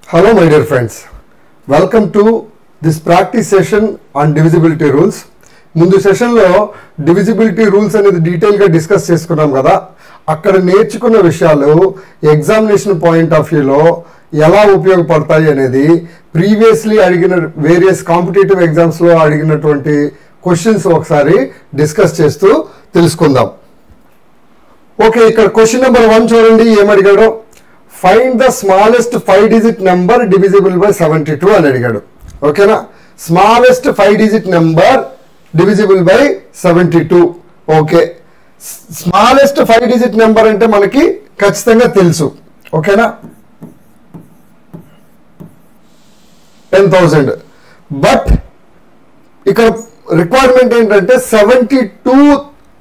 Hello my dear friends, welcome to this practice session on divisibility rules. ముందు సెషన్లో divisibility rules అనేది డీటెయిల్గా discuss చేసుకున్నాం కదా. అక్కడ నేర్చుకున్న విషయాలు ఎగ్జామినేషన్ పాయింట్ ఆఫ్ వ్యూలో ఎలా ఉపయోగపడతాయి అనేది ప్రీవియస్లీ అడిగిన వేరియస్ కాంపిటేటివ్ ఎగ్జామ్స్లో అడిగినటువంటి క్వశ్చన్స్ ఒకసారి డిస్కస్ చేస్తూ తెలుసుకుందాం. ఓకే, ఇక్కడ క్వశ్చన్ నెంబర్ 1 చూడండి ఏమడిగాడో. Find the smallest 5 digit number divisible by 72 అని అడిగాడు. ఓకేనా, smallest 5 digit number divisible by 72. Okay, smallest 5 digit number అంటే మనకి ఖచ్చితంగా తెలుసు. ఓకేనా, 10,000. బట్ ఇక్కడ రిక్వైర్మెంట్ ఏంటంటే 72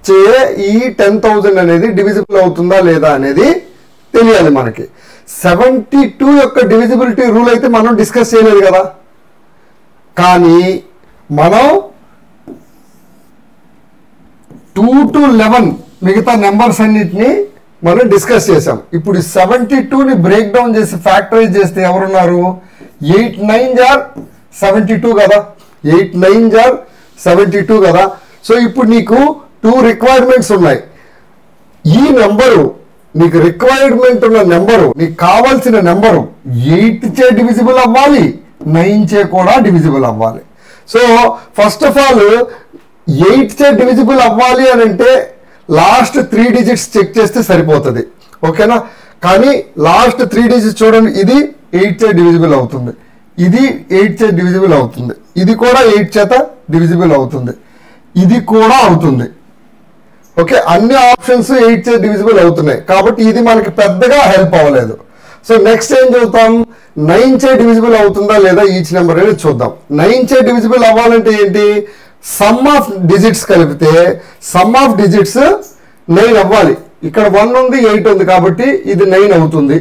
చే ఈ 10,000 అనేది డివిజిబుల్ అవుతుందా లేదా అనేది తెలియాలి మనకి. 72 యొక్క డివిజిబిలిటీ రూల్ అయితే మనం డిస్కస్ చేయలేదు కదా, కానీ మనం 2 to 11 మిగతా నెంబర్స్ అన్నిటిని మనం డిస్కస్ చేసాం. ఇప్పుడు 72ని బ్రేక్ డౌన్ చేసి ఫ్యాక్టరైజ్ చేస్తే ఎవరున్నారు? 8 9 are 72 కదా, 8 9 are 72 కదా. సో ఇప్పుడు నీకు 2 రిక్వైర్మెంట్స్ ఉన్నాయి. ఈ నెంబరు నీకు రిక్వైర్మెంట్ ఉన్న నెంబరు, నీకు కావాల్సిన నెంబరు 8 చే డివిజిబుల్ అవ్వాలి, 9 చే కూడా డివిజిబుల్ అవ్వాలి. సో ఫస్ట్ ఆఫ్ ఆల్ 8 చే డివిజిబుల్ అవ్వాలి అని అంటే లాస్ట్ 3 డిజిట్స్ చెక్ చేస్తే సరిపోతుంది. ఓకేనా, కానీ లాస్ట్ 3 డిజిట్స్ చూడండి, ఇది 8 చే డివిజిబుల్ అవుతుంది, ఇది 8 చే డివిజిబుల్ అవుతుంది, ఇది కూడా 8 చేత డివిజిబుల్ అవుతుంది, ఇది కూడా అవుతుంది. ఓకే, అన్ని ఆప్షన్స్ 8 చే డివిజిబుల్ అవుతున్నాయి కాబట్టి ఇది మనకి పెద్దగా హెల్ప్ అవ్వలేదు. సో నెక్స్ట్ ఏం చూద్దాం, 9 చే డివిజిబుల్ అవుతుందా లేదా ఈచ్ నెంబర్ అనేది చూద్దాం. 9 చే డివిజిబుల్ అవ్వాలంటే ఏంటి? సమ్ ఆఫ్ డిజిట్స్ కలిపితే సమ్ ఆఫ్ డిజిట్స్ 9 అవ్వాలి. ఇక్కడ 1 ఉంది 8 ఉంది కాబట్టి ఇది 9 అవుతుంది,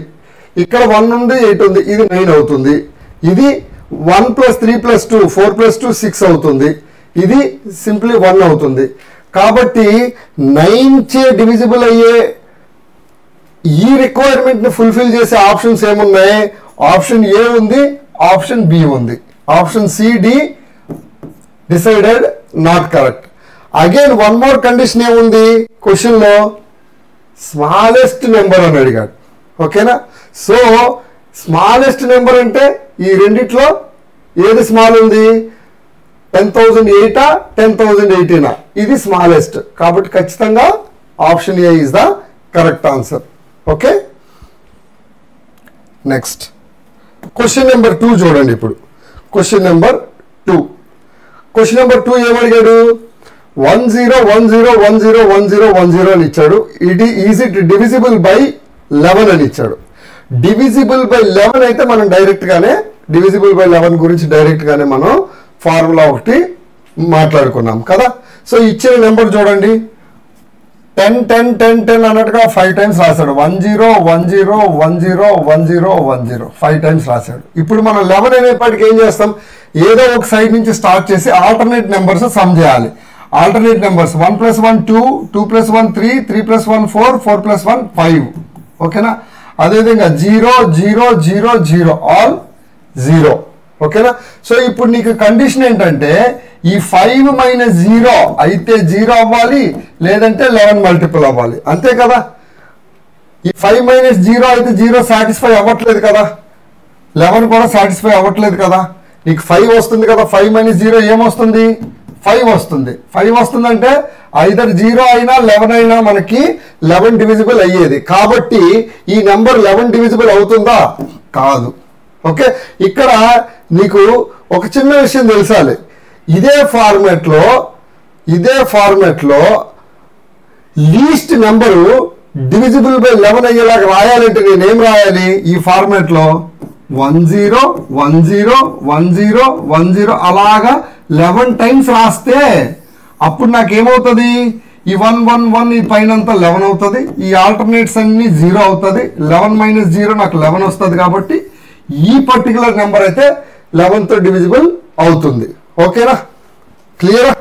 ఇక్కడ 1 ఉంది 8 ఉంది ఇది 9 అవుతుంది, ఇది 1 + 3 + 2 4 + 2 6 అవుతుంది, ఇది సింప్లీ 1 అవుతుంది. కాబట్టి 9 చే డివిజిబుల్ అయ్యే ఈ రిక్వైర్మెంట్ ని ఫుల్ఫిల్ చేసే ఆప్షన్స్ ఏమున్నాయి? ఆప్షన్ ఏ ఉంది, ఆప్షన్ బి ఉంది, option C D decided not correct. Again one more condition ఏముంది క్వశ్చన్ లో? స్మాలెస్ట్ నెంబర్ అని అడిగాడు. ఓకేనా, సో స్మాలెస్ట్ నెంబర్ అంటే ఈ రెండిట్లో ఏది స్మాల్ ఉంది? 10,008 10,018. ఇది స్మాలెస్ట్ కాబట్టి ఖచ్చితంగా option A is the correct answer. Okay, next question number 2 చూడండి. ఇప్పుడు క్వశ్చన్ నెంబర్ 2 ఏమడిగాడు? 1010101010 అని ఇచ్చాడు. ఈజ్ ఇట్ డివిజిబుల్ బై 11 అని ఇచ్చాడు. డివిజిబుల్ బై 11 అయితే మనం డైరెక్ట్ గానే డివిజిబుల్ బై 11 గురించి డైరెక్ట్ గానే మనం ఫార్ములా ఒకటి మాట్లాడుకున్నాం కదా. సో ఇచ్చిన నెంబర్ చూడండి, 10 10 10 10 అన్నట్టుగా 5 టైమ్స్ రాశాడు. 10 10 10 10 10 5 టైమ్స్ రాశాడు. ఇప్పుడు మనం 11 అనేప్పటికి ఏం చేస్తాం? ఏదో ఒక సైడ్ నుంచి స్టార్ట్ చేసి ఆల్టర్నేట్ నెంబర్స్ సమ్ చేయాలి. Alternate numbers 1 + 1 2 2 + 1 3 3 + 1 4 4 + 1 5. ఓకేనా, అదేవిధంగా 0 0 0 0 ఆల్ 0. ఓకేనా, సో ఇప్పుడు నీకు కండిషన్ ఏంటంటే ఈ 5 - 0 అయితే 0 అవ్వాలి, లేదంటే 11 మల్టిపుల్ అవ్వాలి, అంతే కదా. ఈ 5 - 0 అయితే 0 సాటిస్ఫై అవ్వట్లేదు కదా, 11 కూడా సాటిస్ఫై అవ్వట్లేదు కదా. నీకు 5 వస్తుంది కదా, 5 - 0 ఏమొస్తుంది? 5 వస్తుంది. 5 వస్తుందంటే ఐదర్ 0 అయినా 11 అయినా మనకి 11 డివిజిబుల్ అయ్యేది. కాబట్టి ఈ నెంబర్ 11 డివిజిబుల్ అవుతుందా? కాదు. ఓకే, ఇక్కడ నీకు ఒక చిన్న విషయం తెలుసాలి. ఇదే ఫార్మాట్ లో లీస్ట్ నెంబరు డివిజిబుల్ బై 11 అయ్యేలాగా రాయాలంటే నేనేం రాయాలి? ఈ ఫార్మాట్ లో 10 10 10 10 అలాగా 11 టైమ్స్ రాస్తే అప్పుడు నాకేమవుతుంది? ఈ 1 1 1 ఈ పైన అంతా 11 అవుతుంది, ఈ ఆల్టర్నేట్స్ అన్ని 0 అవుతుంది, 11 - 0 నాకు 11 వస్తుంది. కాబట్టి ఈ పర్టికులర్ నెంబర్ అయితే 11తో డివిజిబుల్ అవుతుంది. ఓకేనా, క్లియరా?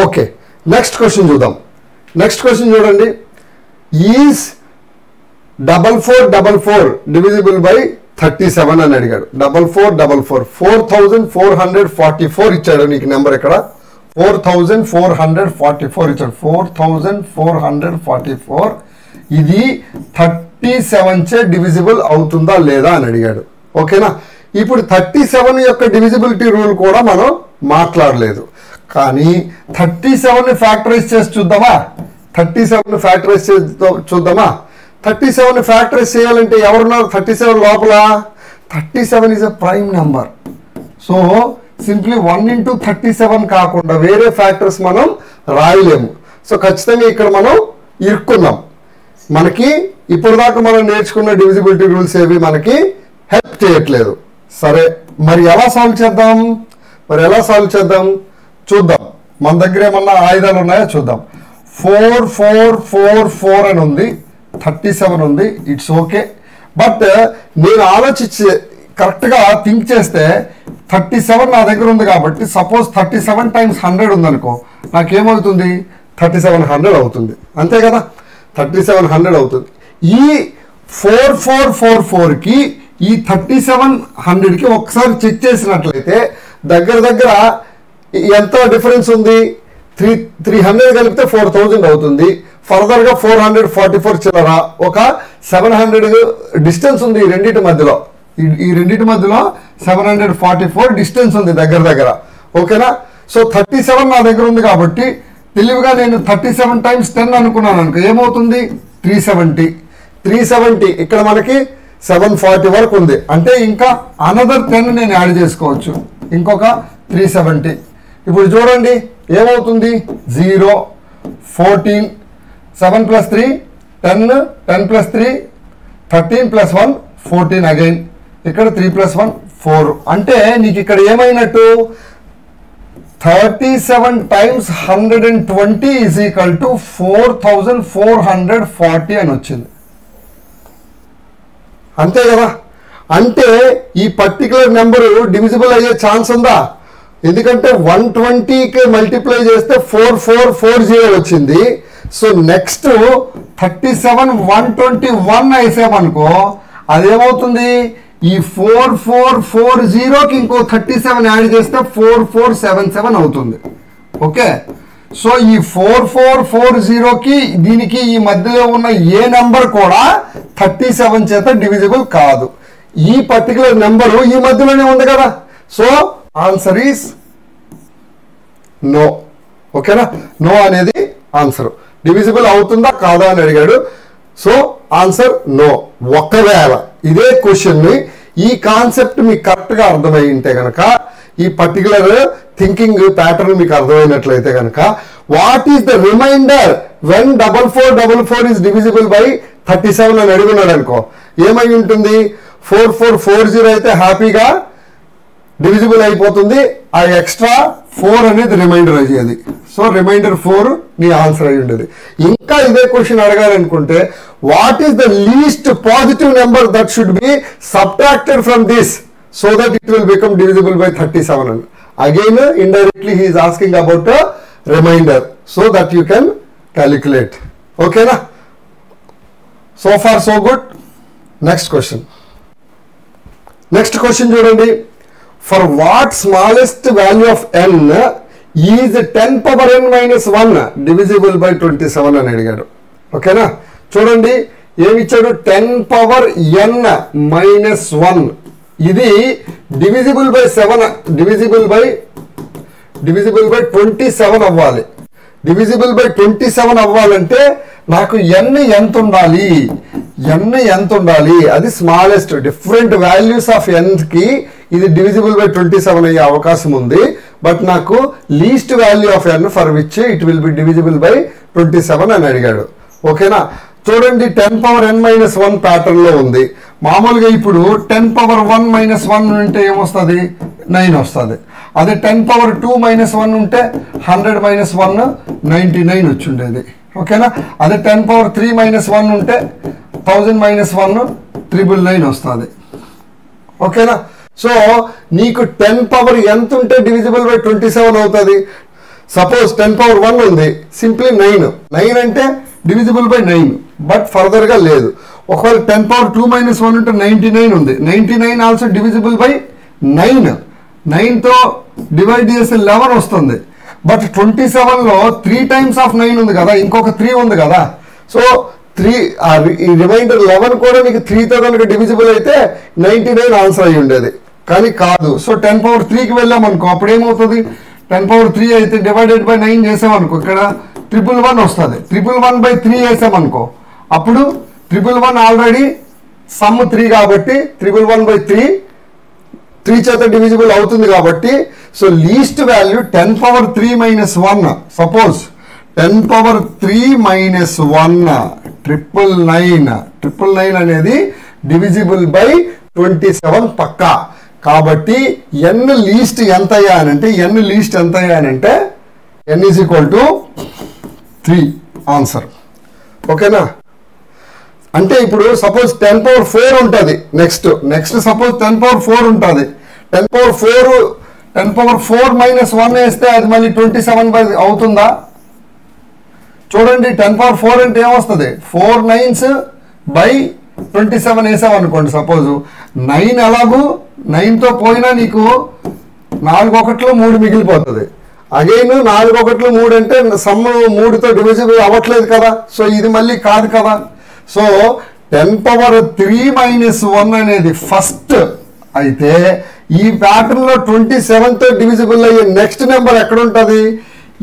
ఓకే, నెక్స్ట్ క్వశ్చన్ చూద్దాం. నెక్స్ట్ క్వశ్చన్ చూడండి. ఈజ్ 4444 డివిజిబుల్ బై 37 అని అడిగాడు. 4444 4444 ఇచ్చాడు నీకు నెంబర్ ఇక్కడ 4444 ఇచ్చాడు. 4444 ఇది 37 చే డివిజిబుల్ అవుతుందా లేదా అని అడిగాడు. ఓకేనా? ఇప్పుడు 37 యొక్క డివిజిబిలిటీ రూల్ కూడా మనం మాట్లాడలేదు. కానీ 37 ఫ్యాక్టరైజ్ చేసి చూద్దామా? 37 ఫ్యాక్టరైజ్ చేసి చూద్దామా? 37 ఫ్యాక్టరైజ్ చేయాలంటే ఎవరున్నారు 37 లోపల? 37 is a prime number. So simply 1 into 37 కాకుండా వేరే ఫ్యాక్టర్స్ మనం రాయలేము. సో ఖచ్చితంగా ఇక్కడ మనం ఇరుక్కున్నాం. మనకి ఇప్పుడు దాకా మనం నేర్చుకున్న డివిజిబిలిటీ రూల్స్ ఏవి మనకి హెల్ప్ చేయట్లేదు. సరే, మరి ఎలా సాల్వ్ చేద్దాం? చూద్దాం. మన దగ్గర ఏమన్నా ఆయుధాలు ఉన్నాయో చూద్దాం. 4444 అని ఉంది, 37 ఉంది. It's okay. బట్ నేను ఆలోచించి కరెక్ట్గా థింక్ చేస్తే 37 నా దగ్గర ఉంది కాబట్టి సపోజ్ 37 times 100 ఉందనుకో, నాకేమవుతుంది? 3700 అవుతుంది. అంతే కదా? 3700 అవుతుంది. ఈ 4444కి ఈ 3700కి ఒకసారి చెక్ చేసినట్లయితే దగ్గర ఎంత డిఫరెన్స్ ఉంది? 300 కలిపితే 4000 అవుతుంది. ఫర్దర్గా 444 చిల్లర ఒక 700 డిస్టెన్స్ ఉంది ఈ రెండింటి మధ్యలో. ఈ రెండింటి మధ్యలో 744 డిస్టెన్స్ ఉంది దగ్గర. ఓకేనా? సో 37 నా దగ్గర ఉంది కాబట్టి తెలివిగా నేను 37 times 10 అనుకున్నాను అనుకో, ఏమవుతుంది? 370. ఇక్కడ మనకి 740 వరకు ఉంది. అంటే ఇంకా అనదర్ 10 నేను యాడ్ చేసుకోవచ్చు, ఇంకొక 370. ఇప్పుడు చూడండి ఏమవుతుంది? 0 14 7 + 3 10 10 + 3 13 + 1 14 అగైన్. ఇక్కడ 3 + 1 4. అంటే నీకు ఇక్కడ ఏమైనట్టు? 37 times 120 is equal to 4440 అని వచ్చింది. అంతే కదా? అంటే ఈ పర్టికులర్ నెంబరు డివిజిబుల్ అయ్యే ఛాన్స్ ఉందా? ఎందుకంటే 120కి మల్టిప్లై చేస్తే 4440 వచ్చింది. So next 37 121 వేసామనుకో, అదేమవుతుంది? ఈ 4440కి ఇంకో 37 యాడ్ చేస్తే 4477 అవుతుంది. ఓకే? సో ఈ 4440కి దీనికి ఈ మధ్యలో ఉన్న ఏ నెంబర్ కూడా 37 చేత డివిజిబుల్ కాదు. ఈ పర్టికులర్ నెంబరు ఈ మధ్యలోనే ఉంది కదా. So answer is no. ఓకేనా? నో అనేది ఆన్సర్. డివిజిబుల్ అవుతుందా కాదా అని అడిగాడు. So answer no. ఒకవేళ ఇదే క్వశ్చన్ని ఈ కాన్సెప్ట్ మీకు కరెక్ట్గా అర్థమై ఉంటే కనుక, ఈ పర్టికులర్ థింకింగ్ ప్యాటర్న్ మీకు అర్థమైనట్లయితే కనుక, what is the reminder when 4444 is divisible by 37 అని అడుగున్నాడు అనుకో, ఏమై ఉంటుంది? 4440 అయితే హ్యాపీగా డివిజిబుల్ అయిపోతుంది. ఆ ఎక్స్ట్రా 4 అనేది రిమైండర్ అయ్యేది. సో రిమైండర్ 4 నీ ఆన్సర్ అయి ఉండేది. ఇంకా ఇదే క్వశ్చన్ అడగాలనుకుంటే, what is the least positive number that should be subtracted from this so that it will become divisible by 37 అని. Again indirectly he is asking about remainder so that you can calculate. ఓకేనా? So far so good. Next question చూడండి. For what smallest value of n is 10 power n minus 1 divisible by 27 అని అడిగాడు. ఓకేనా? చూడండి ఏమి ఇచ్చాడు? 10 power n minus 1 ఇది divisible by 27 అవ్వాలి. డివిజిబుల్ బై 27 అవ్వాలంటే నాకు n ఎంత ఉండాలి? అది smallest. Different values of n కి ఇది డివిజిబుల్ బై 27 అయ్యే అవకాశం ఉంది. బట్ నాకు least value of n for which it will be divisible by 27 అని అడిగాడు. ఓకేనా? చూడండి 10 power n minus 1 ప్యాటర్న్ లో ఉంది. మామూలుగా ఇప్పుడు 10 power 1 minus 1 ఉంటే ఏమొస్తుంది? 9 వస్తుంది. అదే 10 power 2 minus 1 ఉంటే 100 minus 1 99 వచ్చి ఉండేది. ఓకేనా? అదే 10 power 3 minus 1 ఉంటే 1000 minus 1 999 వస్తుంది. ఓకేనా? సో నీకు 10 power ఎంత ఉంటే డివిజిబుల్ బై 27 అవుతుంది? సపోజ్ 10 power 1 ఉంది, సింప్లీ 9 అంటే డివిజిబుల్ బై 9, బట్ ఫర్దర్గా లేదు. ఒకవేళ 10 power 2 minus 1 ఉంటే 99 ఉంది. 99 ఆల్సో డివిజిబుల్ బై 9. 9తో డివైడ్ చేస్తే 11 వస్తుంది. బట్ 27లో 3 times of 9 ఉంది కదా, ఇంకొక 3 ఉంది కదా. సో 3 ఈ రిమైండర్ 11 కూడా నీకు 3తో కనుక డివిజిబుల్ అయితే 99 ఆన్సర్ అయ్యి ఉండేది, కానీ కాదు. సో 10 power 3కి వెళ్ళామనుకో, అప్పుడు ఏమవుతుంది, 10 power 3 అయితే డివైడెడ్ బై 9 చేసామనుకో, ఇక్కడ 111 వస్తుంది. 111/3 వేసామనుకో, అప్పుడు 111 ఆల్రెడీ సమ్ 3 కాబట్టి 111/3 3 చేత డివిజిబుల్ అవుతుంది కాబట్టి, so least value 10 power 3 minus 1. Suppose 10 power 3 minus 1 999 అనేది డివిజిబుల్ బై 27 పక్కా. కాబట్టి n లీస్ట్ ఎంత అయ్యానంటే n is equal to 3 answer. ఓకేనా? అంటే ఇప్పుడు సపోజ్ 10 power 4 ఉంటుంది. నెక్స్ట్ సపోజ్ 10 power 4 ఉంటుంది. 10 power 4 minus 1 వేస్తే అది మళ్ళీ 27 అవుతుందా? చూడండి, 10 power 4 అంటే ఏమొస్తుంది, 4 9s బై 27 వేసామనుకోండి. సపోజ్ 9 ఎలాగూ 9తో పోయినా నీకు 4 1 3 మిగిలిపోతుంది. అగైన్ 4 1 3 అంటే సమ్ 3తో డివిజిబుల్ అవ్వట్లేదు కదా, సో ఇది మళ్ళీ కాదు కదా. సో 10 power 3 minus 1 అనేది ఫస్ట్ అయితే ఈ ప్యాటర్న్ లో 27తో డివిజిబుల్ అయ్యే నెక్స్ట్ నెంబర్ ఎక్కడ ఉంటుంది,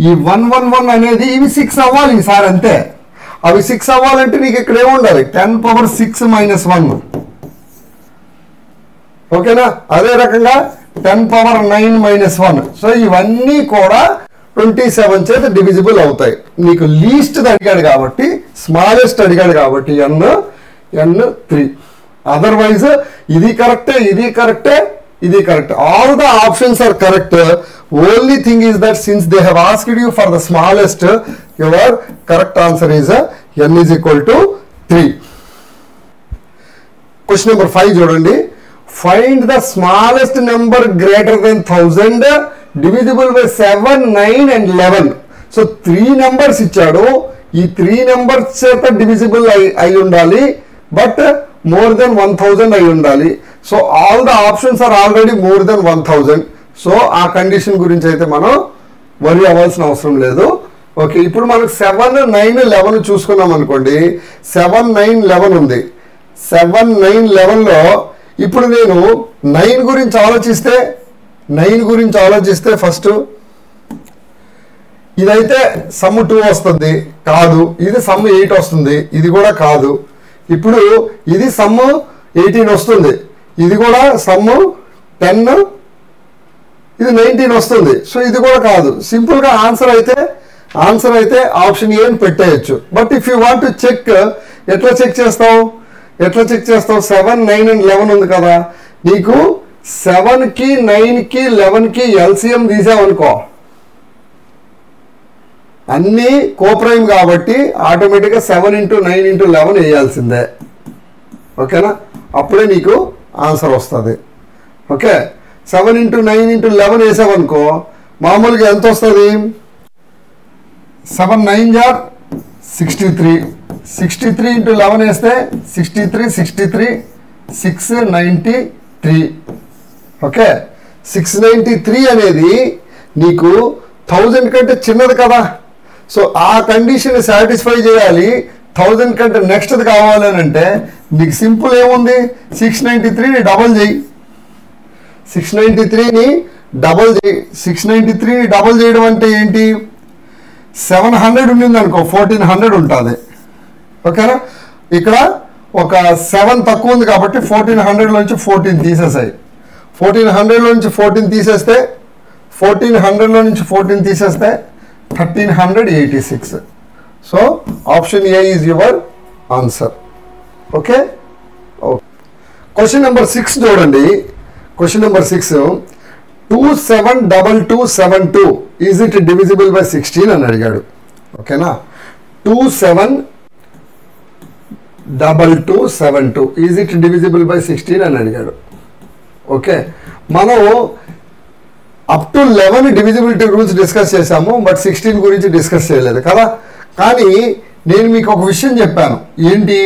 ఈ 111 అనేది ఇవి 6 అవ్వాలి ఈసారి అంతే. అవి 6 అవ్వాలంటే నీకు ఇక్కడ ఏముండాలి, 10 power 6 minus 1. ఓకేనా? అదే రకంగా 10 power 9 minus 1. సో ఇవన్నీ కూడా 27 చేత డివిజిబుల్ అవుతాయి. నీకు లీస్ట్ అడిగాడు కాబట్టి, స్మాలెస్ట్ అడిగాడు కాబట్టి n 3. అదర్వైజ్ ఇది కరెక్టే, ఇది కరెక్టే, ఇది correct. All the options are correct. Only thing is that since they have asked you for the smallest, your correct answer is n is equal to 3. Question number 5 చూడండి. Find the smallest number greater than 1000 divisible by 7, 9 and 11. So 3 numbers ఇచ్చాడు. ఈ 3 numbers చేత divisible అయి ఉండాలి, but more than 1000 అయి ఉండాలి. So all the options are already more than 1000. So ఆ condition గురించి అయితే మనం వరి అవ్వాల్సిన అవసరం లేదు. ఓకే, ఇప్పుడు మనకు 7, 9, 11 చూసుకున్నాం అనుకోండి. 7, 9, 11 ఉంది. 7, 9, 11లో ఇప్పుడు నేను 9 గురించి ఆలోచిస్తే ఫస్ట్ ఇదైతే సమ్ 2 వస్తుంది, కాదు. ఇది సమ్ 8 వస్తుంది, ఇది కూడా కాదు. ఇప్పుడు ఇది సమ్ 18 వస్తుంది, ఇది కూడా సమ్ 10, ఇది 19 వస్తుంది. సో ఇది కూడా కాదు. సింపుల్గా ఆన్సర్ అయితే ఆప్షన్ ఏ అని పెట్టేయచ్చు. But if you want to check, ఎట్లా చెక్ చేస్తావు? 7, 9 and 11 ఉంది కదా, నీకు 7కి 9కి 11కి ఎల్సిఎం తీసావనుకో, అన్నీ కోప్రైమ్ కాబట్టి ఆటోమేటిక్గా 7 into 9 into 11 వేయాల్సిందే. ఓకేనా? అప్పుడే నీకు ఆన్సర్ వస్తుంది. ఓకే, 7 into 9 into 11 వేసావనుకో, మామూలుగా ఎంత వస్తుంది, 7 9 are 63. 63 into 11 వేస్తే 63, 693. ఓకే, 693 అనేది నీకు 1000 కంటే చిన్నది కదా. సో ఆ కండిషన్ సాటిస్ఫై చేయాలి. 1000 కంటే నెక్స్ట్ది కావాలని అంటే నీకు సింపుల్ ఏముంది, 693ని డబల్ చేయి. 693ని డబల్ చేయడం అంటే ఏంటి, 700 ఉండింది అనుకో, 1400 ఉంటుంది. ఓకేనా? ఇక్కడ ఒక 7 తక్కువ ఉంది కాబట్టి 1400 నుంచి 14 తీసేసాయి. 1400 నుంచి 14 తీసేస్తే 1386. So option A is your answer. Okay, question number 6 చూడండి. Question number 6, 272272 is it divisible by 16 అని అడిగాడు. ఓకేనా? 272272 ఈజ్ ఇట్ డివిజిబుల్ బై 16 అని అడిగాడు. ఓకే, మనం up to 11 divisibility rules discuss చేశాము, బట్ 16 గురించి డిస్కస్ చేయలేదు కదా. కానీ నేను మీకు ఒక విషయం చెప్పాను, ఏంటి,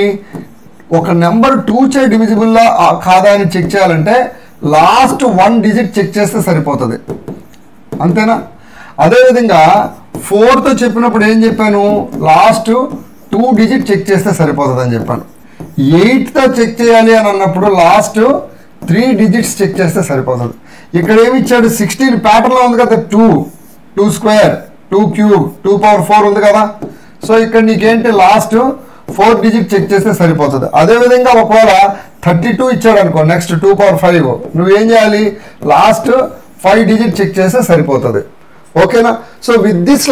ఒక నెంబర్ 2 చే డివిజిబుల్లా కాదా అని చెక్ చేయాలంటే లాస్ట్ 1 డిజిట్ చెక్ చేస్తే సరిపోతుంది, అంతేనా? అదేవిధంగా 4తో చెప్పినప్పుడు ఏం చెప్పాను, లాస్ట్ 2 డిజిట్ చెక్ చేస్తే సరిపోతుంది అని చెప్పాను. 8తో చెక్ చేయాలి అని అన్నప్పుడు లాస్ట్ 3 డిజిట్స్ చెక్ చేస్తే సరిపోతుంది. ఇక్కడ ఏమి ఇచ్చాడు, 16 ప్యాటర్న్లో ఉంది కదా, 2 స్క్వేర్ 2 క్యూబ్ 2 పవర్ 4 ఉంది కదా. సో ఇక్కడ నీకేంటి లాస్ట్ 4 డిజిట్ చెక్ చేస్తే సరిపోతుంది. అదేవిధంగా ఒకవేళ 32 ఇచ్చాడు అనుకో, నెక్స్ట్ 2 పవర్ 5 నువ్వేం చేయాలి, లాస్ట్ 5 డిజిట్ చెక్ చేస్తే సరిపోతుంది. ఓకేనా? సో విత్ దిస్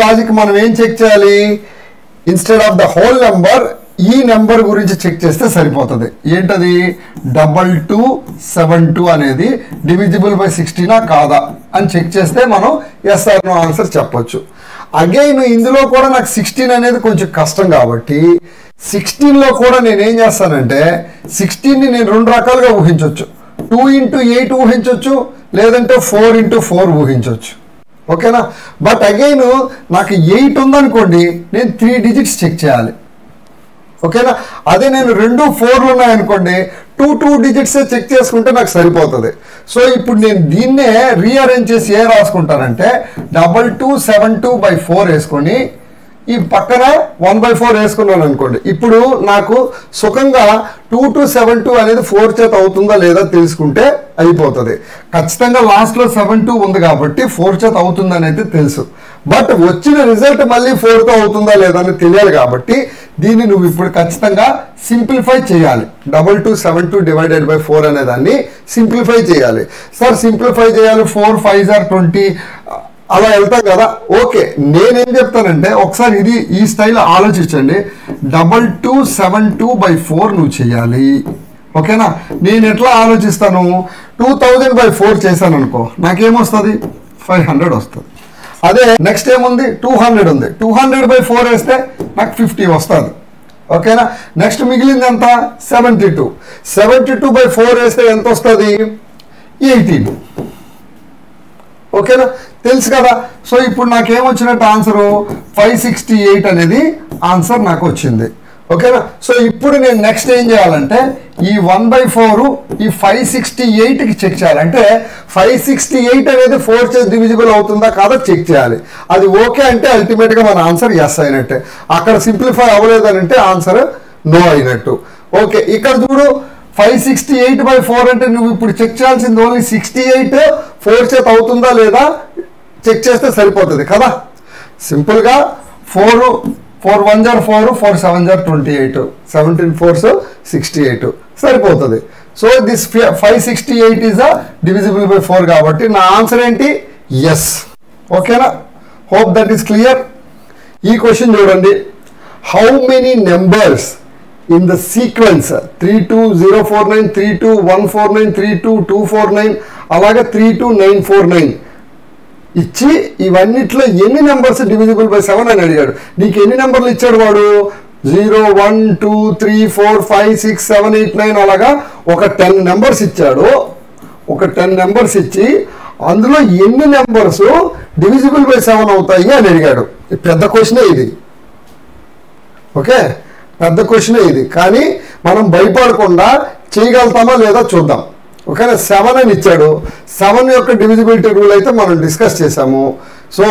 లాజిక్ మనం ఏం చెక్ చేయాలి, instead of the whole number ఈ నెంబర్ గురించి చెక్ చేస్తే సరిపోతుంది. ఏంటది, 2272 అనేది డివిజిబుల్ బై 16 కాదా అని చెక్ చేస్తే మనం ఎస్ ఆర్ నో ఆన్సర్ చెప్పొచ్చు. అగైన్ ఇందులో కూడా నాకు 16 అనేది కొంచెం కష్టం కాబట్టి 16లో కూడా నేను ఏం చేస్తానంటే 16ని నేను 2 రకాలుగా ఊహించవచ్చు. 2 into 8 ఊహించవచ్చు, లేదంటే 4 into 4 ఊహించవచ్చు. ఓకేనా? బట్ అగైన్ నాకు 8 ఉందనుకోండి, నేను 3 డిజిట్స్ చెక్ చేయాలి. ఓకేనా? అదే నేను 2 4లు ఉన్నాయనుకోండి, 2 డిజిట్స్ చెక్ చేసుకుంటే నాకు సరిపోతుంది. సో ఇప్పుడు నేను దీన్నే రీఅరేంజ్ చేసి ఏ రాసుకుంటానంటే 2272/4 వేసుకొని ఈ పక్కన 1/4 వేసుకున్నాను అనుకోండి. ఇప్పుడు నాకు సుఖంగా 2272 అనేది 4 చేత అవుతుందా లేదా తెలుసుకుంటే అయిపోతుంది. ఖచ్చితంగా లాస్ట్లో 72 ఉంది కాబట్టి 4 చేత అవుతుందని అయితే తెలుసు. బట్ వచ్చిన రిజల్ట్ మళ్ళీ 4తో అవుతుందా లేదా అని తెలియాలి కాబట్టి దీన్ని నువ్వు ఇప్పుడు ఖచ్చితంగా సింప్లిఫై చేయాలి. 2272/4 అనే దాన్ని సింప్లిఫై చేయాలి. సార్ సింప్లిఫై చేయాలి, 4 5s are 20 అలా వెళ్తాం కదా. ఓకే, నేనేం చెప్తానంటే ఒకసారి ఇది ఈ స్టైల్ ఆలోచించండి. 2272/4 నువ్వు చేయాలి. ఓకేనా? నేను ఎట్లా ఆలోచిస్తాను, 2000/4 చేశాను అనుకో, నాకేమొస్తుంది, 500 వస్తుంది. అదే నెక్స్ట్ ఏముంది, 200 ఉంది, 200/4 వేస్తే నాకు 50 వస్తుంది. ఓకేనా? నెక్స్ట్ మిగిలింది ఎంత, 72/4 వేస్తే ఎంత వస్తుంది, 18. ఓకేనా? తెలుసు కదా. సో ఇప్పుడు నాకేమొచ్చినట్టు ఆన్సరు 568 అనేది ఆన్సర్ నాకు వచ్చింది. ఓకేనా? సో ఇప్పుడు నేను నెక్స్ట్ ఏం చేయాలంటే ఈ 1/4 ఈ 568కి చెక్ చేయాలి. అంటే 568 అనేది 4 చేసి డివిజిబుల్ అవుతుందా కాదా చెక్ చేయాలి. అది ఓకే అంటే అల్టిమేట్గా మన ఆన్సర్ ఎస్ అయినట్టే. అక్కడ సింప్లిఫై అవ్వలేదని అంటే ఆన్సర్ నో అయినట్టు. ఓకే, ఇక్కడ చూడు 568/4 అంటే నువ్వు ఇప్పుడు చెక్ చేయాల్సింది ఓన్లీ 68 4 చేత అవుతుందా లేదా చెక్ చేస్తే సరిపోతుంది కదా. సింపుల్గా 4 1s are 4 4 7s are 28 17 4s 68 సరిపోతుంది. So this 568 is divisible by 4 కాబట్టి నా ఆన్సర్ ఏంటి, ఎస్. ఓకేనా? Hope that is clear. ఈ క్వశ్చన్ చూడండి, how many numbers in the sequence 32049 32149 32249 అలాగే 32949 ఇచ్చి ఇవన్నిట్లో ఎన్ని నెంబర్స్ డివిజిబుల్ బై 7 అని అడిగాడు. నీకు ఎన్ని నెంబర్లు ఇచ్చాడు వాడు, 0 1 2 3 4 5 6 7 8 9 అలాగా ఒక 10 నెంబర్స్ ఇచ్చాడు. ఒక 10 నెంబర్స్ ఇచ్చి అందులో ఎన్ని నెంబర్స్ డివిజిబుల్ బై 7 అవుతాయి అని అడిగాడు. పెద్ద క్వశ్చనే ఇది. ఓకే, పెద్ద క్వశ్చనే ఇది. కానీ మనం భయపడకుండా చేయగలుగుతామా లేదా చూద్దాం. ఓకేనా? 7 అని ఇచ్చాడు. 7 యొక్క డివిజిబిలిటీ రూల్ అయితే మనం డిస్కస్ చేసాము. సో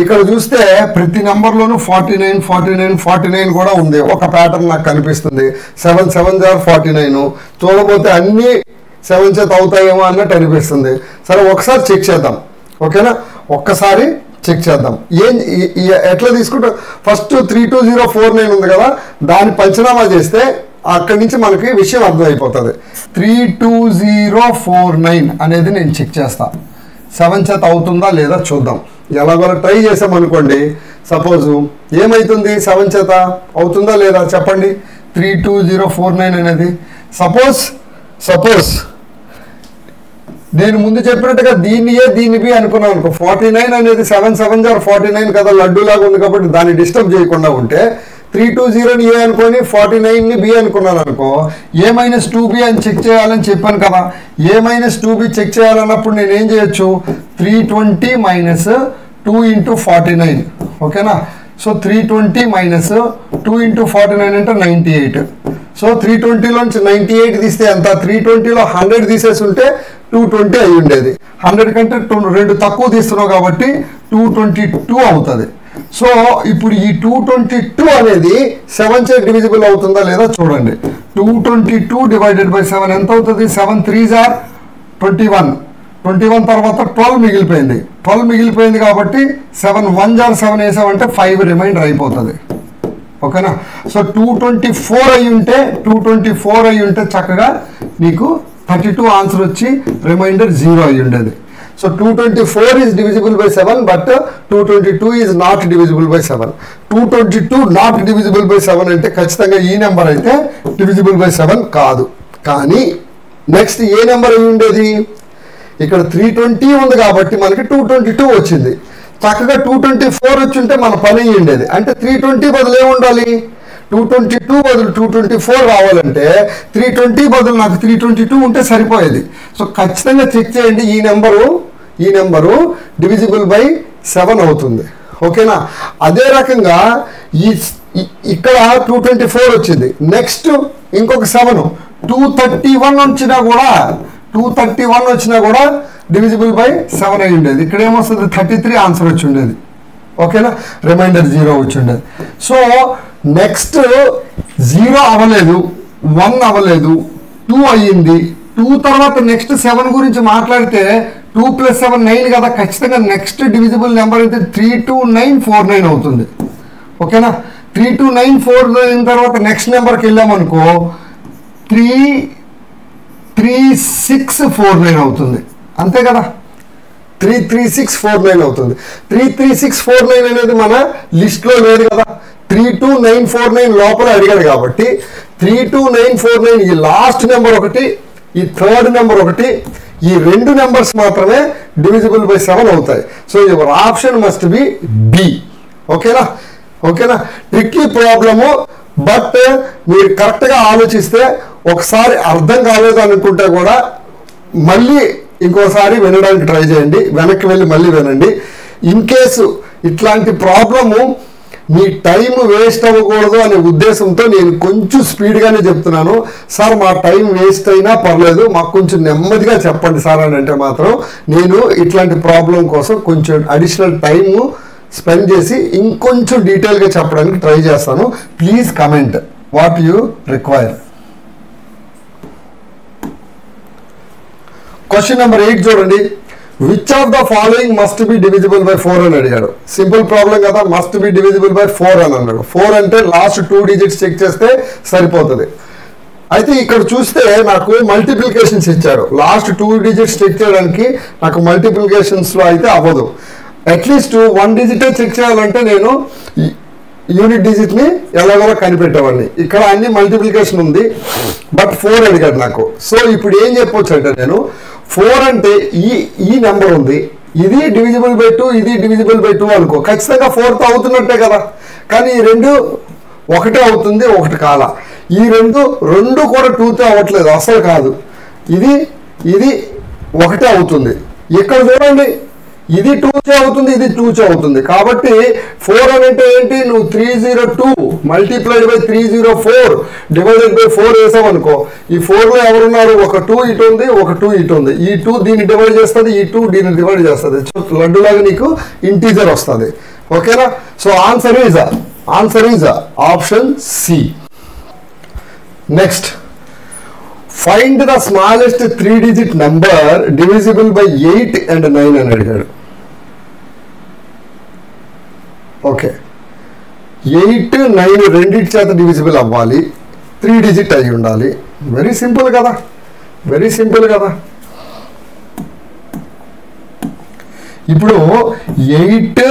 ఇక్కడ చూస్తే ప్రతి నెంబర్లోనూ 49 49 49 కూడా ఉంది. ఒక ప్యాటర్న్ నాకు కనిపిస్తుంది. 7 7s are 49. చూడబోతే అన్ని 7 చేత అవుతాయేమో అన్నట్టు అనిపిస్తుంది. సరే ఒకసారి చెక్ చేద్దాం. ఓకేనా? ఒక్కసారి చెక్ చేద్దాం. ఎట్లా తీసుకుంటాం, ఫస్ట్ 32049 ఉంది కదా, దాన్ని పంచనామా చేస్తే అక్కడి నుంచి మనకి విషయం అర్థమైపోతుంది. 32049 అనేది నేను చెక్ చేస్తా, 7 చేత అవుతుందా లేదా చూద్దాం. ఎలాగో ట్రై చేసామనుకోండి, సపోజ్ ఏమవుతుంది, 7 చేత అవుతుందా లేదా చెప్పండి. 32049 అనేది సపోజ్ నేను ముందు చెప్పినట్టుగా దీన్ని ఏ దీన్ని బి అనుకున్నాను అనుకో, 49 అనేది 7 7s are 49 కదా, లడ్డూలాగా ఉంది కాబట్టి దాన్ని డిస్టర్బ్ చేయకుండా ఉంటే 320ని ఏ అనుకొని 49ని బి అనుకున్నాను అనుకో, A-2b అని చెక్ చేయాలని చెప్పాను కదా. A-2b చెక్ చేయాలన్నప్పుడు నేను ఏం చేయొచ్చు, 320 - 2 × 49. ఓకేనా? సో 320 మైనస్ 2 ఇంటూ 49 అంటే 98. సో 320లోంచి 98 తీస్తే ఎంత, 320లో 100 తీసేసి ఉంటే 220 అయి ఉండేది. 100 కంటే 2 తక్కువ తీస్తున్నావు కాబట్టి 222 అవుతుంది. సో ఇప్పుడు ఈ 222 అనేది 7 చే డివిజిబుల్ అవుతుందా లేదా చూడండి. 222 డివైడెడ్ బై 7 ఎంత అవుతుంది, 7 3s are 21. 21 తర్వాత 12 మిగిలిపోయింది. 12 మిగిలిపోయింది కాబట్టి 7 1s are 7 వేసామంటే 5 రిమైండర్ అయిపోతుంది. ఓకేనా. సో 224 అయి ఉంటే చక్కగా నీకు 32 ఆన్సర్ వచ్చి రిమైండర్ 0 అయి ఉండేది. So 224 is divisible by 7 but 222 is not divisible by 7. 222 not divisible by 7 అంటే ఖచ్చితంగా ఈ నెంబర్ అయితే divisible by 7 కాదు. కానీ నెక్స్ట్ ఏ నెంబర్ అయి ఉండేది, ఇక్కడ 320 ఉంది కాబట్టి మనకి 222 వచ్చింది. చక్కగా 224 వచ్చి ఉంటే మన పని అయ్యి ఉండేది. అంటే 320 బదులు ఏముండాలి, 222 బదులు 224 రావాలంటే 320 బదులు నాకు 322 ఉంటే సరిపోయేది. సో ఖచ్చితంగా చెక్ చేయండి, ఈ నెంబరు డివిజిబుల్ బై 7 అవుతుంది. ఓకేనా. అదే రకంగా ఇక్కడ 224 వచ్చింది. నెక్స్ట్ ఇంకొక 7 231 వచ్చినా కూడా డివిజిబుల్ బై 7 అయి ఉండేది. ఇక్కడ ఏమొస్తుంది 33 ఆన్సర్ వచ్చి ఉండేది. ఓకేనా. రిమైండర్ 0 వచ్చి ఉండేది. సో నెక్స్ట్ 0 అవ్వలేదు, 1 అవ్వలేదు, 2 అయ్యింది. 2 తర్వాత నెక్స్ట్ 7 గురించి మాట్లాడితే 2 + 7 9 కదా. ఖచ్చితంగా నెక్స్ట్ డివిజిబుల్ నెంబర్ అయితే 32949 అవుతుంది. ఓకేనా. 32949 తర్వాత నెక్స్ట్ నెంబర్కి వెళ్ళామనుకో 33649 అవుతుంది. అంతే కదా, 33649 అవుతుంది. 33649 అనేది మన లిస్ట్లో లేదు కదా. 32949 లోపల అడిగాడు కాబట్టి 32949 ఈ లాస్ట్ నెంబర్ ఒకటి, ఈ థర్డ్ నెంబర్ ఒకటి, ఈ 2 నెంబర్స్ మాత్రమే డివిజిబుల్ బై 7 అవుతాయి. So your option must be B. ఓకేనా. ట్రిక్కీ ప్రాబ్లము, బట్ మీరు కరెక్ట్గా ఆలోచిస్తే ఒకసారి అర్థం కాలేదు అనుకుంటే కూడా మళ్ళీ ఇంకోసారి వినడానికి ట్రై చేయండి, వెనక్కి వెళ్ళి మళ్ళీ వినండి. ఇన్ కేసు ఇట్లాంటి ప్రాబ్లము మీ టైం వేస్ట్ అవ్వకూడదు అనే ఉద్దేశంతో నేను కొంచెం స్పీడ్గానే చెప్తున్నాను. సార్ మా టైం వేస్ట్ అయినా పర్లేదు, మాకు కొంచెం నెమ్మదిగా చెప్పండి సార్ అని అంటే మాత్రం నేను ఇట్లాంటి ప్రాబ్లం కోసం కొంచెం అడిషనల్ టైము స్పెండ్ చేసి ఇంకొంచెం డీటెయిల్గా చెప్పడానికి ట్రై చేస్తాను. Please comment what you require. Question number 8 చూడండి. Which of the following must be divisible by 4 అని అడిగాడు. సింపుల్ ప్రాబ్లం కదా, మస్ట్ బి డివిజిబుల్ బై 4 అని అన్నాడు. 4 అంటే లాస్ట్ 2 డిజిట్స్ చెక్ చేస్తే సరిపోతుంది. అయితే ఇక్కడ చూస్తే నాకు మల్టిప్లికేషన్స్ ఇచ్చాడు. లాస్ట్ 2 డిజిట్స్ చెక్ చేయడానికి నాకు మల్టిప్లికేషన్స్లో అయితే అవ్వదు. అట్లీస్ట్ 1 డిజిటే చెక్ చేయాలంటే నేను యూనిట్ డిజిట్ని ఎలాగోలా కనిపెట్టేవాడిని. ఇక్కడ అన్ని మల్టిప్లికేషన్ ఉంది, బట్ 4 అడిగాడు నాకు. సో ఇప్పుడు ఏం చెప్పొచ్చు అంటే నేను 4 అంటే ఈ నెంబర్ ఉంది, ఇది డివిజిబుల్ బై 2, ఇది డివిజిబుల్ బై 2 అనుకో, ఖచ్చితంగా 4తో అవుతున్నట్టే కదా. కానీ ఈ 2 ఒకటే అవుతుంది, ఒకటి కాల. ఈ 2 కూడా 2తో అవ్వట్లేదు, అసలు కాదు. ఇది ఒకటే అవుతుంది. ఇక్కడ చూడండి, ఇది 2 అవుతుంది, ఇది 2 అవుతుంది. కాబట్టి 4 అని అంటే ఏంటి, నువ్వు 302 మల్టిప్లైడ్ బై 304 డివైడెడ్ బై 4 వేసావు అనుకో. ఈ 4లో ఎవరున్నారు, ఒక 2 ఇటు ఉంది, ఒక 2 ఇటు ఉంది. ఈ 2 దీన్ని డివైడ్ చేస్తుంది, ఈ 2 దీన్ని డివైడ్ చేస్తుంది. లడ్డులాగా నీకు ఇంటీజర్ వస్తుంది. ఓకేనా. So answer is option C. Next, find the smallest 3 digit number divisible by 8 and 9 అని అడిగాడు. ఓకే, 8, 9 రెండింటి చేత డివిజిబుల్ అవ్వాలి, 3 డిజిట్ అయి ఉండాలి. వెరీ సింపుల్ కదా. ఇప్పుడు 8,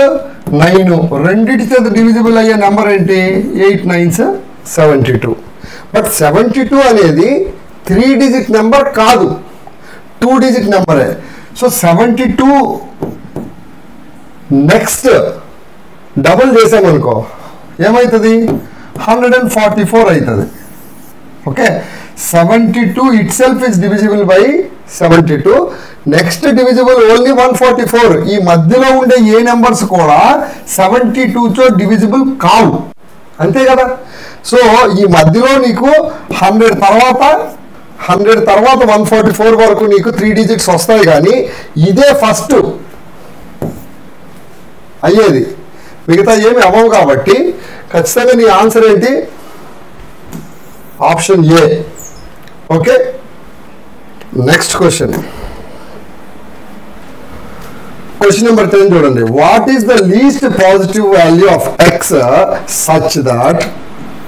9 రెండింటి చేత డివిజిబుల్ అయ్యే నెంబర్ ఏంటి, 8 9s 72. బట్ 72 అనేది 3 డిజిట్ నెంబర్ కాదు, 2 డిజిట్ నెంబరే. సో 72 నెక్స్ట్ డబుల్ చేసామనుకో ఏమవుతుంది, 144 అవుతుంది. Okay, 72 itself is divisible by 72. Next divisible only 144. ఈ మధ్యలో ఉండే ఏ నెంబర్స్ కూడా 72తో డివిజిబుల్ కావు, అంతే కదా. సో ఈ మధ్యలో నీకు 100 తర్వాత 144 వరకు నీకు 3 digits వస్తాయి, కానీ ఇదే ఫస్ట్ అయ్యేది, మిగతా ఏమి అవ్వవు. కాబట్టి ఖచ్చితంగా నీ ఆన్సర్ ఏంటి? Option A. Okay, next question number 10 చూడండి. What is the least positive value of X such that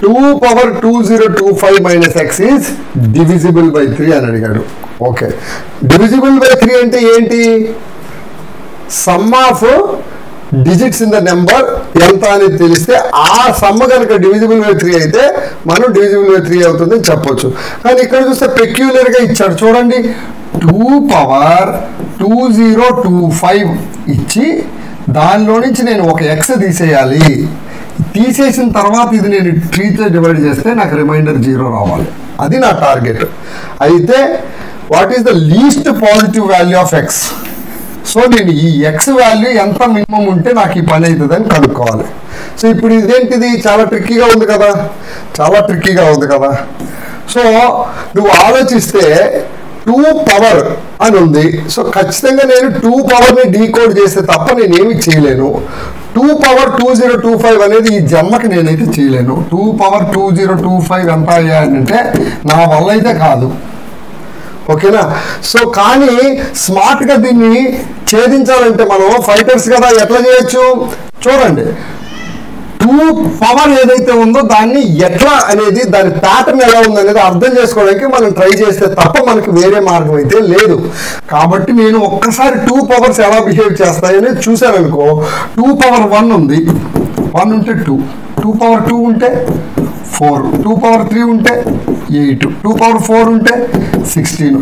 2^2025 minus X is divisible by 3 అని అడిగాడు. ఓకే, డివిజిబుల్ బై 3 అంటే ఏంటి? Some of digits in the number ఎంత అనేది తెలిస్తే ఆ సమ్ కనుక డివిజిబుల్ బై 3 అయితే మనం డివిజిబుల్ బై 3 అవుతుందని చెప్పొచ్చు. కానీ ఇక్కడ చూస్తే పెక్యులర్గా ఇచ్చాడు చూడండి. 2^2025 ఇచ్చి దానిలో నుంచి నేను ఒక ఎక్స్ తీసేయాలి. తీసేసిన తర్వాత ఇది నేను 3తో డివైడ్ చేస్తే నాకు రిమైండర్ 0 రావాలి. అది నా టార్గెట్. అయితే what is the least positive value of X? So నేను ఈ ఎక్స్ వాల్యూ ఎంత మినిమం ఉంటే నాకు ఈ పని అవుతుందని కనుక్కోవాలి. సో ఇప్పుడు ఇదేంటిది? చాలా ట్రిక్కీగా ఉంది కదా. సో నువ్వు ఆలోచిస్తే 2 పవర్ అని ఉంది. సో ఖచ్చితంగా నేను 2 పవర్ని డీకోడ్ చేస్తే తప్ప నేనేమి చేయలేను. 2^2025 అనేది ఈ జన్మకి నేనైతే చేయలేను. 2^2025 ఎంత అయ్యానంటే నా వల్ల అయితే కాదు. ఓకేనా? సో కానీ స్మార్ట్గా దీన్ని ఛేదించాలంటే మనం ఫైటర్స్ కదా, ఎట్లా చేయొచ్చు చూడండి. 2 పవర్ ఏదైతే ఉందో దాన్ని ఎట్లా అనేది, దాని ప్యాటర్న్ ఎలా ఉందనేది అర్థం చేసుకోవడానికి మనం ట్రై చేస్తే తప్ప మనకి వేరే మార్గం అయితే లేదు. కాబట్టి నేను ఒక్కసారి 2 పవర్స్ ఎలా బిహేవ్ చేస్తాయని చూశాను అనుకో. 2^1 ఉంది, 1 ఉంటే 2, 2^2 ఉంటే 4, 2^3 ఉంటే 8, 2^4 ఉంటే 16.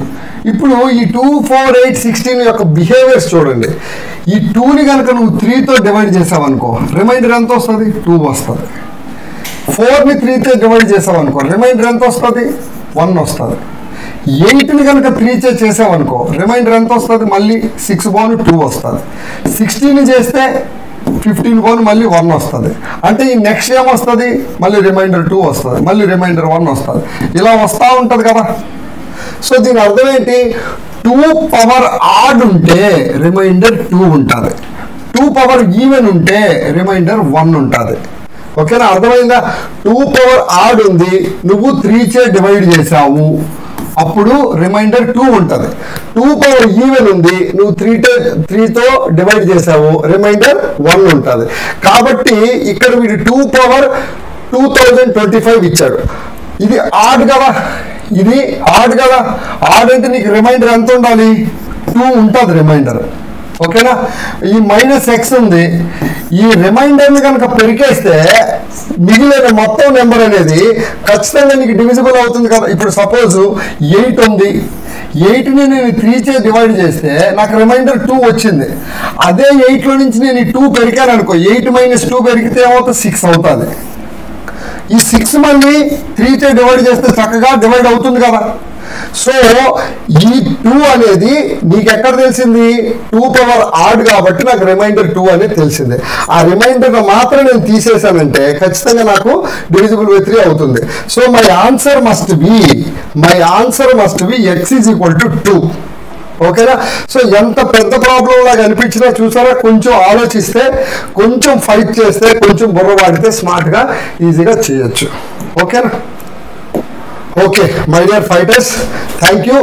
ఇప్పుడు ఈ 2, 4, 8, 16 యొక్క బిహేవియర్స్ చూడండి. ఈ 2ని కనుక నువ్వు 3తో డివైడ్ చేసావు అనుకో, రిమైండర్ ఎంత వస్తుంది? 2 వస్తుంది. 4ని 3తో డివైడ్ చేసావు అనుకో, రిమైండర్ ఎంత వస్తుంది? 1 వస్తుంది. 8ని కనుక 3తో చేసావు అనుకో, రిమైండర్ ఎంత వస్తుంది? మళ్ళీ 6/2 వస్తుంది. 16ని చేస్తే 15 మళ్ళీ 1 వస్తుంది. అంటే ఈ నెక్స్ట్ ఏం వస్తుంది? మళ్ళీ రిమైండర్ 2 వస్తుంది, మళ్ళీ రిమైండర్ 1 వస్తుంది. ఇలా వస్తూ ఉంటుంది కదా. సో దీని అర్థం ఏంటి? 2 పవర్ ఆడ్ ఉంటే రిమైండర్ 2 ఉంటుంది, 2 పవర్ ఈవెన్ ఉంటే రిమైండర్ 1 ఉంటుంది. ఓకేనా? అర్థమైందా? 2 పవర్ ఆడ్ ఉంది, నువ్వు 3చే డివైడ్ చేసావు, అప్పుడు రిమైండర్ 2 ఉంటుంది. 2 పవర్ ఈవెన్ ఉంది, నువ్వు 3తో డివైడ్ చేసావు, రిమైండర్ 1 ఉంటుంది. కాబట్టి ఇక్కడ వీడు 2^2025 ఇచ్చాడు. ఇది ఆడ్ కదా, ఇది ఆడ్ కదా. ఆడ్ అంటే నీకు రిమైండర్ ఎంత ఉండాలి? 2 ఉంటుంది రిమైండర్. ఓకేనా? ఈ -x ఉంది, ఈ రిమైండర్ని కనుక పెరికేస్తే మిగిలిన మొత్తం నెంబర్ అనేది ఖచ్చితంగా నీకు డివిజిబుల్ అవుతుంది కదా. ఇప్పుడు సపోజ్ 8 ఉంది, 8ని నేను 3చే డివైడ్ చేస్తే నాకు రిమైండర్ 2 వచ్చింది. అదే 8లో నుంచి నేను ఈ 2 పెరికాను అనుకో, 8 - 2 పెరిగితే ఏమవుతుంది? 6 అవుతుంది. ఈ 6 మళ్ళీ 3చే డివైడ్ చేస్తే చక్కగా డివైడ్ అవుతుంది కదా. సో ఈ 2 అనేది నీకు ఎక్కడ తెలిసింది? 2 పవర్ ఆడ్ కాబట్టి నాకు రిమైండర్ 2 అనేది తెలిసింది. ఆ రిమైండర్ మాత్రం నేను తీసేసానంటే ఖచ్చితంగా నాకు డివిజిబుల్ బై 3 అవుతుంది. So my answer must be x is equal to 2. ఓకేనా? సో ఎంత పెద్ద ప్రాబ్లం లాగా అనిపించినా చూసారా, కొంచెం ఆలోచిస్తే, కొంచెం ఫైట్ చేస్తే, కొంచెం బుర్ర వాడితే స్మార్ట్గా ఈజీగా చేయొచ్చు. ఓకేనా? Okay my dear fighters, thank you.